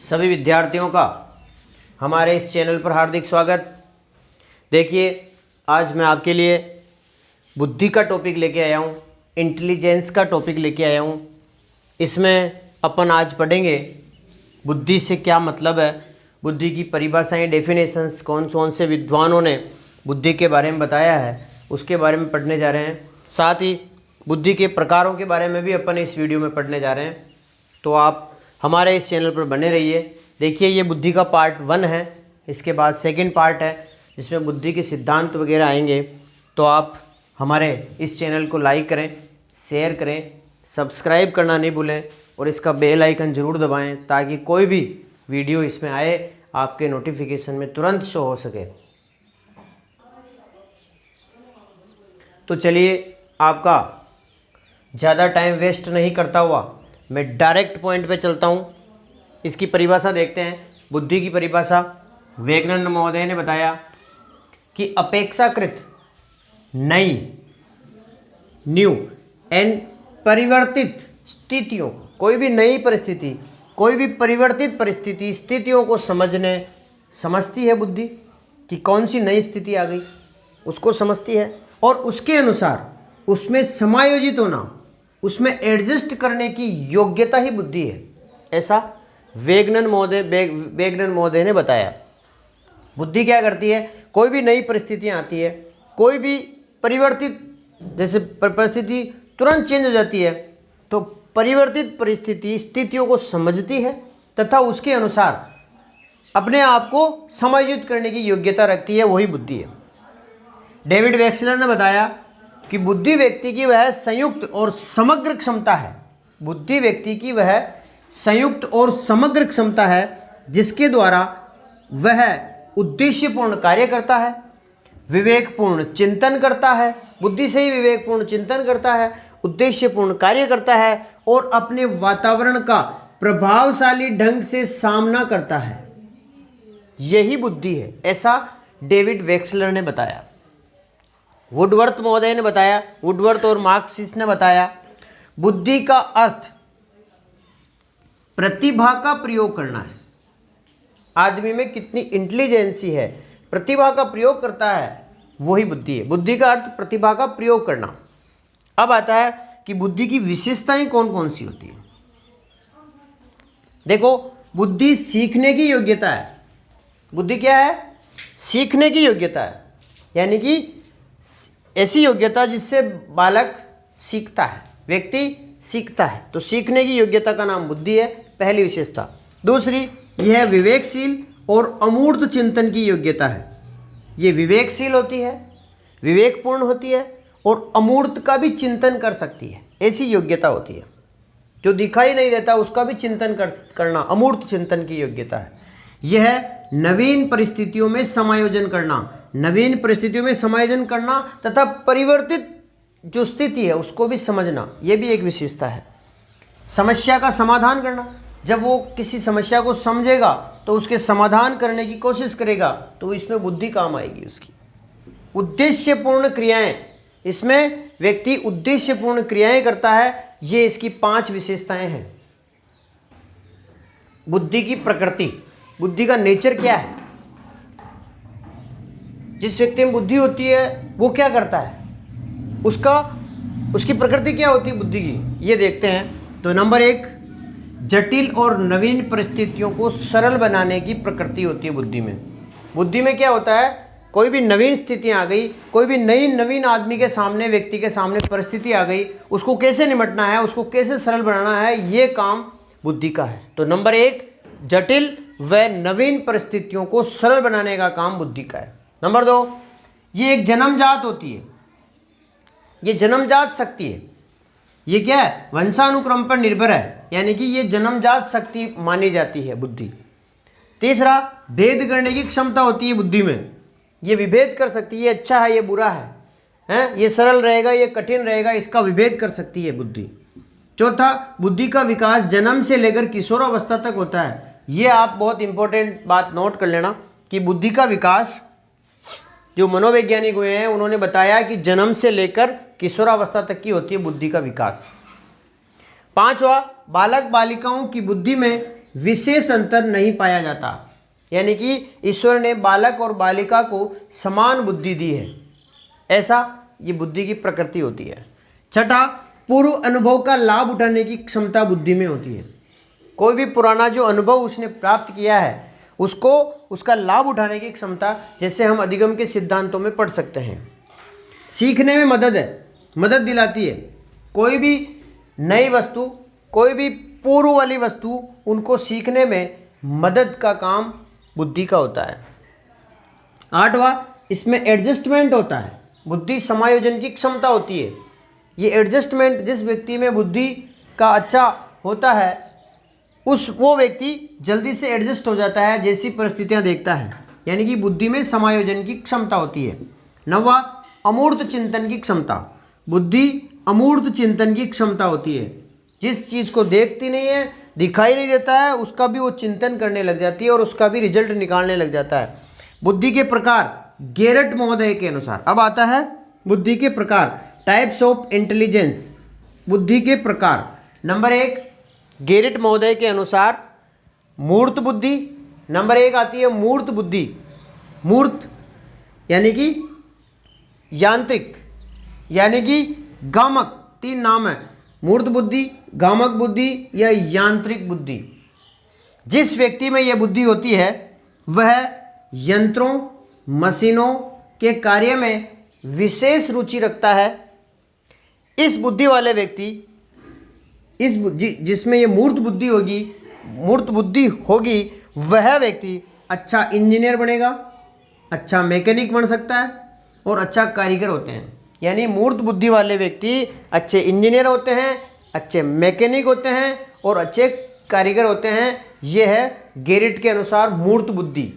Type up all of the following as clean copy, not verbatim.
सभी विद्यार्थियों का हमारे इस चैनल पर हार्दिक स्वागत। देखिए, आज मैं आपके लिए बुद्धि का टॉपिक लेके आया हूँ, इंटेलिजेंस का टॉपिक लेके आया हूँ। इसमें अपन आज पढ़ेंगे बुद्धि से क्या मतलब है, बुद्धि की परिभाषाएं, डेफिनेशंस, कौन से विद्वानों ने बुद्धि के बारे में बताया है, उसके बारे में पढ़ने जा रहे हैं। साथ ही बुद्धि के प्रकारों के बारे में भी अपन इस वीडियो में पढ़ने जा रहे हैं। तो आप हमारे इस चैनल पर बने रहिए। देखिए, ये बुद्धि का पार्ट 1 है, इसके बाद सेकंड पार्ट है जिसमें बुद्धि के सिद्धांत वगैरह आएंगे। तो आप हमारे इस चैनल को लाइक करें, शेयर करें, सब्सक्राइब करना नहीं भूलें और इसका बेल आइकन ज़रूर दबाएं ताकि कोई भी वीडियो इसमें आए आपके नोटिफिकेशन में तुरंत शो हो सके। तो चलिए, आपका ज़्यादा टाइम वेस्ट नहीं करता हुआ मैं डायरेक्ट पॉइंट पे चलता हूँ। इसकी परिभाषा देखते हैं। बुद्धि की परिभाषा वेगनन महोदय ने बताया कि अपेक्षाकृत नई, न्यू एंड परिवर्तित स्थितियों, कोई भी नई परिस्थिति, कोई भी परिवर्तित परिस्थिति, स्थितियों को समझती है बुद्धि कि कौन सी नई स्थिति आ गई, उसको समझती है और उसके अनुसार उसमें समायोजित होना, उसमें एडजस्ट करने की योग्यता ही बुद्धि है। ऐसा वेगनन महोदय ने बताया। बुद्धि क्या करती है? कोई भी नई परिस्थितियाँ आती है, कोई भी परिवर्तित, जैसे परिस्थिति तुरंत चेंज हो जाती है, तो परिवर्तित परिस्थिति, स्थितियों को समझती है तथा उसके अनुसार अपने आप को समायोजित करने की योग्यता रखती है, वही बुद्धि है। डेविड वेक्सलर ने बताया कि बुद्धि व्यक्ति की वह संयुक्त और समग्र क्षमता है। बुद्धि व्यक्ति की वह संयुक्त और समग्र क्षमता है जिसके द्वारा वह उद्देश्यपूर्ण कार्य करता है, विवेकपूर्ण चिंतन करता है। बुद्धि से ही विवेकपूर्ण चिंतन करता है, उद्देश्यपूर्ण कार्य करता है और अपने वातावरण का प्रभावशाली ढंग से सामना करता है। यही बुद्धि है, ऐसा डेविड वेक्सलर ने बताया। वुडवर्थ महोदय ने बताया, वुडवर्थ और मार्क्सिस्ट ने बताया, बुद्धि का अर्थ प्रतिभा का प्रयोग करना है। आदमी में कितनी इंटेलिजेंसी है, प्रतिभा का प्रयोग करता है, वही बुद्धि है। बुद्धि का अर्थ प्रतिभा का प्रयोग करना। अब आता है कि बुद्धि की विशेषताएं कौन कौन सी होती है। देखो, बुद्धि सीखने की योग्यता है। बुद्धि क्या है? सीखने की योग्यता है, यानी कि ऐसी योग्यता जिससे बालक सीखता है, व्यक्ति सीखता है। तो सीखने की योग्यता का नाम बुद्धि है, पहली विशेषता। दूसरी, यह विवेकशील और अमूर्त चिंतन की योग्यता है। ये विवेकशील होती है, विवेकपूर्ण होती है और अमूर्त का भी चिंतन कर सकती है, ऐसी योग्यता होती है। जो दिखाई नहीं देता उसका भी चिंतन करना अमूर्त चिंतन की योग्यता है। यह नवीन परिस्थितियों में समायोजन करना, नवीन परिस्थितियों में समायोजन करना तथा परिवर्तित जो स्थिति है उसको भी समझना, यह भी एक विशेषता है। समस्या का समाधान करना, जब वो किसी समस्या को समझेगा तो उसके समाधान करने की कोशिश करेगा, तो इसमें बुद्धि काम आएगी उसकी। उद्देश्यपूर्ण क्रियाएं, इसमें व्यक्ति उद्देश्यपूर्ण क्रियाएं करता है। ये इसकी 5 विशेषताएं हैं। बुद्धि की प्रकृति, बुद्धि का नेचर क्या है? जिस व्यक्ति में बुद्धि होती है वो क्या करता है, उसकी प्रकृति क्या होती है बुद्धि की, ये देखते हैं। तो नंबर 1, जटिल और नवीन परिस्थितियों को सरल बनाने की प्रकृति होती है बुद्धि में। बुद्धि में क्या होता है? कोई भी नवीन स्थितियाँ आ गई, कोई भी नवीन आदमी के सामने, व्यक्ति के सामने परिस्थिति आ गई, उसको कैसे निपटना है, उसको कैसे सरल बनाना है, ये काम बुद्धि का है। तो नंबर 1, जटिल व नवीन परिस्थितियों को सरल बनाने का काम बुद्धि का है। नंबर 2, ये एक जन्मजात होती है, ये जन्मजात शक्ति है। ये क्या है? वंशानुक्रम पर निर्भर है, यानी कि ये जन्मजात शक्ति मानी जाती है बुद्धि। तीसरा, भेद करने की क्षमता होती है बुद्धि में। ये विभेद कर सकती है, ये अच्छा है, ये बुरा है, ये सरल रहेगा, ये कठिन रहेगा, इसका विभेद कर सकती है बुद्धि। चौथा, बुद्धि का विकास जन्म से लेकर किशोरावस्था तक होता है। ये आप बहुत इंपॉर्टेंट बात नोट कर लेना कि बुद्धि का विकास, जो मनोवैज्ञानिक हुए हैं उन्होंने बताया कि जन्म से लेकर किशोरावस्था तक की होती है बुद्धि का विकास। 5वां, बालक बालिकाओं की बुद्धि में विशेष अंतर नहीं पाया जाता। यानी कि ईश्वर ने बालक और बालिका को समान बुद्धि दी है, ऐसा ये बुद्धि की प्रकृति होती है। छठा, पूर्व अनुभव का लाभ उठाने की क्षमता बुद्धि में होती है। कोई भी पुराना जो अनुभव उसने प्राप्त किया है उसको उसका लाभ उठाने की क्षमता, जैसे हम अधिगम के सिद्धांतों में पढ़ सकते हैं। सीखने में मदद दिलाती है। कोई भी नई वस्तु, कोई भी पूर्व वाली वस्तु, उनको सीखने में मदद का काम बुद्धि का होता है। आठवां, इसमें एडजस्टमेंट होता है। बुद्धि समायोजन की क्षमता होती है। ये एडजस्टमेंट जिस व्यक्ति में बुद्धि का अच्छा होता है वो व्यक्ति जल्दी से एडजस्ट हो जाता है जैसी परिस्थितियां देखता है। यानी कि बुद्धि में समायोजन की क्षमता होती है। नौवां, अमूर्त चिंतन की क्षमता। बुद्धि अमूर्त चिंतन की क्षमता होती है। जिस चीज़ को देखती नहीं है, दिखाई नहीं देता है, उसका भी वो चिंतन करने लग जाती है और उसका भी रिजल्ट निकालने लग जाता है। बुद्धि के प्रकार गेरट महोदय के अनुसार, अब आता है बुद्धि के प्रकार, टाइप्स ऑफ इंटेलिजेंस। बुद्धि के प्रकार नंबर 1 गेरट महोदय के अनुसार मूर्त बुद्धि। नंबर 1 आती है मूर्त बुद्धि। मूर्त यानी कि यांत्रिक, यानी कि गामक, 3 नाम है, मूर्त बुद्धि, गामक बुद्धि या यांत्रिक बुद्धि। जिस व्यक्ति में यह बुद्धि होती है वह यंत्रों, मशीनों के कार्य में विशेष रुचि रखता है। इस बुद्धि वाले व्यक्ति, जिसमें ये मूर्त बुद्धि होगी वह व्यक्ति अच्छा इंजीनियर बनेगा, अच्छा मैकेनिक बन सकता है और अच्छा कारीगर होते हैं। यानी मूर्त बुद्धि वाले व्यक्ति अच्छे इंजीनियर होते हैं, अच्छे मैकेनिक होते हैं और अच्छे कारीगर होते हैं। यह है गेरिट के अनुसार मूर्त बुद्धि।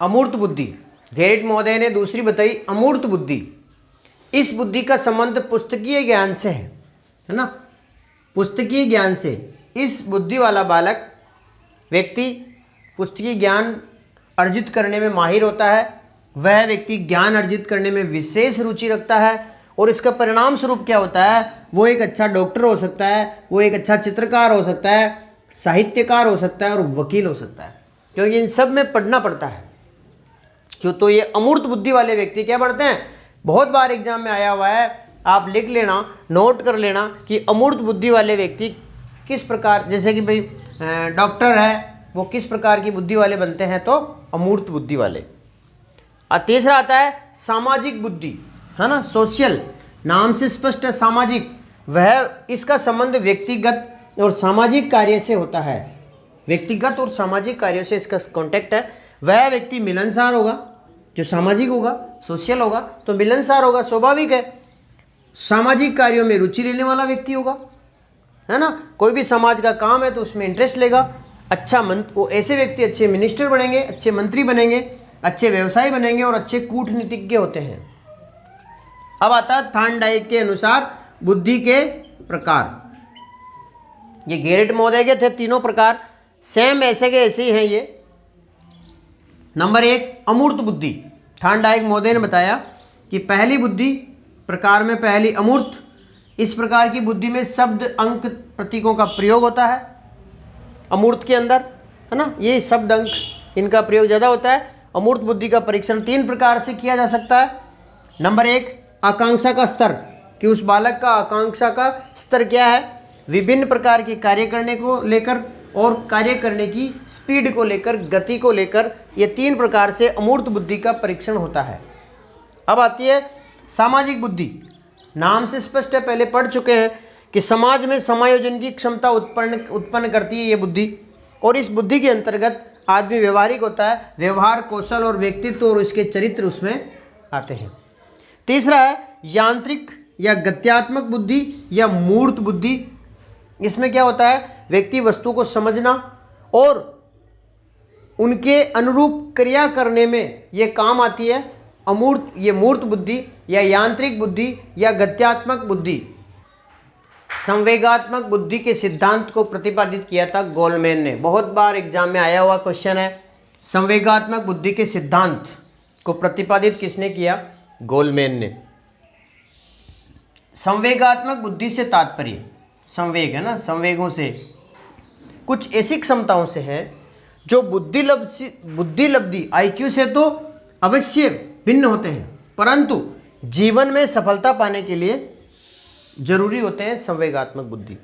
अमूर्त बुद्धि, गेरिट महोदय ने दूसरी बताई अमूर्त बुद्धि। इस बुद्धि का संबंध पुस्तकीय ज्ञान से है ना, पुस्तकीय ज्ञान से। इस बुद्धि वाला बालक व्यक्ति पुस्तकीय ज्ञान अर्जित करने में माहिर होता है। वह व्यक्ति ज्ञान अर्जित करने में विशेष रुचि रखता है और इसका परिणाम स्वरूप क्या होता है, वो एक अच्छा डॉक्टर हो सकता है, वो एक अच्छा चित्रकार हो सकता है, साहित्यकार हो सकता है और वकील हो सकता है, क्योंकि इन सब में पढ़ना पड़ता है। तो ये अमूर्त बुद्धि वाले व्यक्ति क्या पढ़ते हैं, बहुत बार एग्जाम में आया हुआ है, आप लिख लेना, नोट कर लेना कि अमूर्त बुद्धि वाले व्यक्ति किस प्रकार, जैसे कि भाई डॉक्टर है वो किस प्रकार की बुद्धि वाले बनते हैं, तो अमूर्त बुद्धि वाले। और तीसरा आता है सामाजिक बुद्धि, है ना, सोशल, नाम से स्पष्ट है सामाजिक। वह इसका संबंध व्यक्तिगत और सामाजिक कार्य से होता है। व्यक्तिगत और सामाजिक कार्यों से इसका कॉन्टेक्ट है। वह व्यक्ति मिलनसार होगा, जो सामाजिक होगा, सोशल होगा तो मिलनसार होगा, स्वाभाविक है। सामाजिक कार्यों में रुचि लेने वाला व्यक्ति होगा, है ना, कोई भी समाज का काम है तो उसमें इंटरेस्ट लेगा। अच्छा वो ऐसे व्यक्ति अच्छे मिनिस्टर बनेंगे, अच्छे मंत्री बनेंगे, अच्छे व्यवसायी बनेंगे और अच्छे कूटनीतिज्ञ होते हैं। अब आता है थार्नडाइक के अनुसार बुद्धि के प्रकार। ये गेरिट महोदय के थे तीनों प्रकार, सेम ऐसे के ऐसे ही हैं ये। नंबर 1 अमूर्त बुद्धि। थार्नडाइक महोदय ने बताया कि पहली बुद्धि प्रकार में पहली अमूर्त। इस प्रकार की बुद्धि में शब्द, अंक, प्रतीकों का प्रयोग होता है अमूर्त के अंदर, है ना, ये शब्द, अंक, इनका प्रयोग ज़्यादा होता है। अमूर्त बुद्धि का परीक्षण 3 प्रकार से किया जा सकता है। नंबर 1 आकांक्षा का स्तर, कि उस बालक का आकांक्षा का स्तर क्या है, विभिन्न प्रकार के कार्य करने को लेकर और कार्य करने की स्पीड को लेकर, गति को लेकर, ये 3 प्रकार से अमूर्त बुद्धि का परीक्षण होता है। अब आती है सामाजिक बुद्धि। नाम से स्पष्ट है, पहले पढ़ चुके हैं कि समाज में समायोजन की क्षमता उत्पन्न करती है ये बुद्धि, और इस बुद्धि के अंतर्गत आदमी व्यवहारिक होता है। व्यवहार, कौशल और व्यक्तित्व और इसके चरित्र उसमें आते हैं। तीसरा है यांत्रिक या गत्यात्मक बुद्धि या मूर्त बुद्धि। इसमें क्या होता है, व्यक्ति वस्तु को समझना और उनके अनुरूप क्रिया करने में ये काम आती है। ये मूर्त बुद्धि या यांत्रिक बुद्धि या गत्यात्मक बुद्धि। संवेगात्मक बुद्धि के सिद्धांत को प्रतिपादित किया था गोलमैन ने। बहुत बार एग्जाम में आया हुआ क्वेश्चन है, संवेगात्मक बुद्धि के सिद्धांत को प्रतिपादित किसने किया, गोलमैन ने। संवेगात्मक बुद्धि से तात्पर्य, संवेग है ना, संवेगों से, कुछ ऐसी क्षमताओं से है जो बुद्धि लब्धि IQ से तो अवश्य भिन्न होते हैं, परंतु जीवन में सफलता पाने के लिए जरूरी होते हैं संवेगात्मक बुद्धि।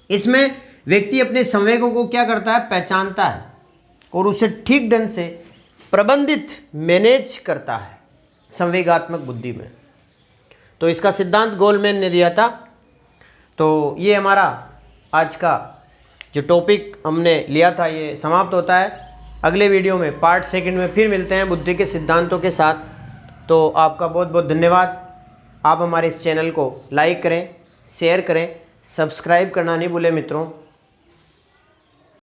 इसमें व्यक्ति अपने संवेगों को क्या करता है, पहचानता है और उसे ठीक ढंग से प्रबंधित मैनेज करता है संवेगात्मक बुद्धि में। तो इसका सिद्धांत गोलमैन ने दिया था। तो ये हमारा आज का जो टॉपिक हमने लिया था ये समाप्त होता है। अगले वीडियो में पार्ट सेकंड में फिर मिलते हैं बुद्धि के सिद्धांतों के साथ। तो आपका बहुत बहुत धन्यवाद। आप हमारे इस चैनल को लाइक करें, शेयर करें, सब्सक्राइब करना नहीं भूलें मित्रों।